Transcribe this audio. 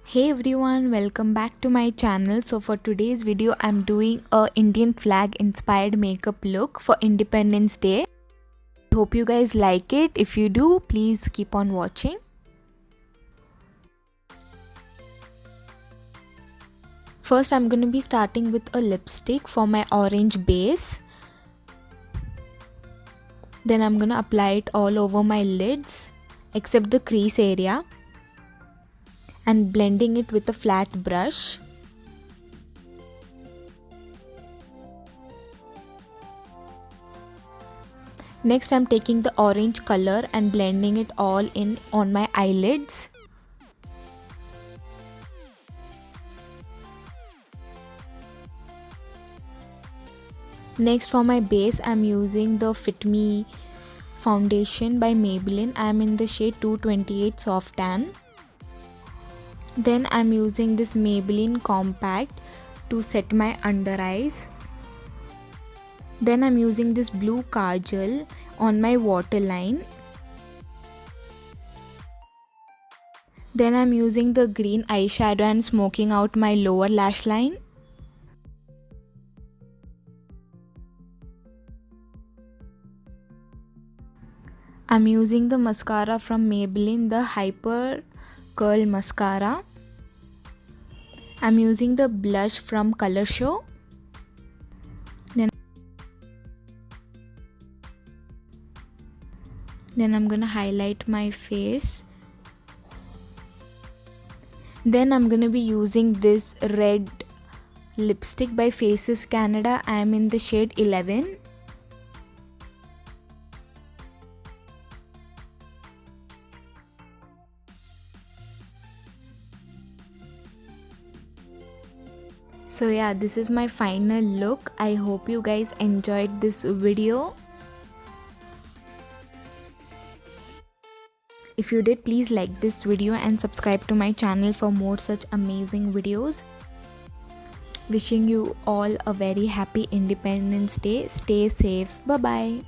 Hey everyone, welcome back to my channel. So for today's video I'm doing a Indian flag inspired makeup look for Independence Day. Hope you guys like it. If you do, please keep on watching. First I'm going to be starting with a lipstick for my orange base. Then I'm going to apply it all over my lids except the crease area and blending it with a flat brush. Next I'm taking the orange color and blending it all in on my eyelids. Next for my base I'm using the Fit Me foundation by Maybelline. I'm in the shade 228 Soft Tan. Then I'm using this Maybelline compact to set my under eyes. Then I'm using this blue kajal on my waterline. Then I'm using the green eyeshadow and smoking out my lower lash line. I'm using the mascara from Maybelline, the Hyper Curl Mascara. I'm using the blush from Color Show. Then I'm gonna highlight my face. Then I'm gonna be using this red lipstick by Faces Canada. I'm in the shade 11. So yeah, this is my final look. I hope you guys enjoyed this video. If you did, please like this video and subscribe to my channel for more such amazing videos. Wishing you all a very happy Independence Day. Stay safe. Bye bye.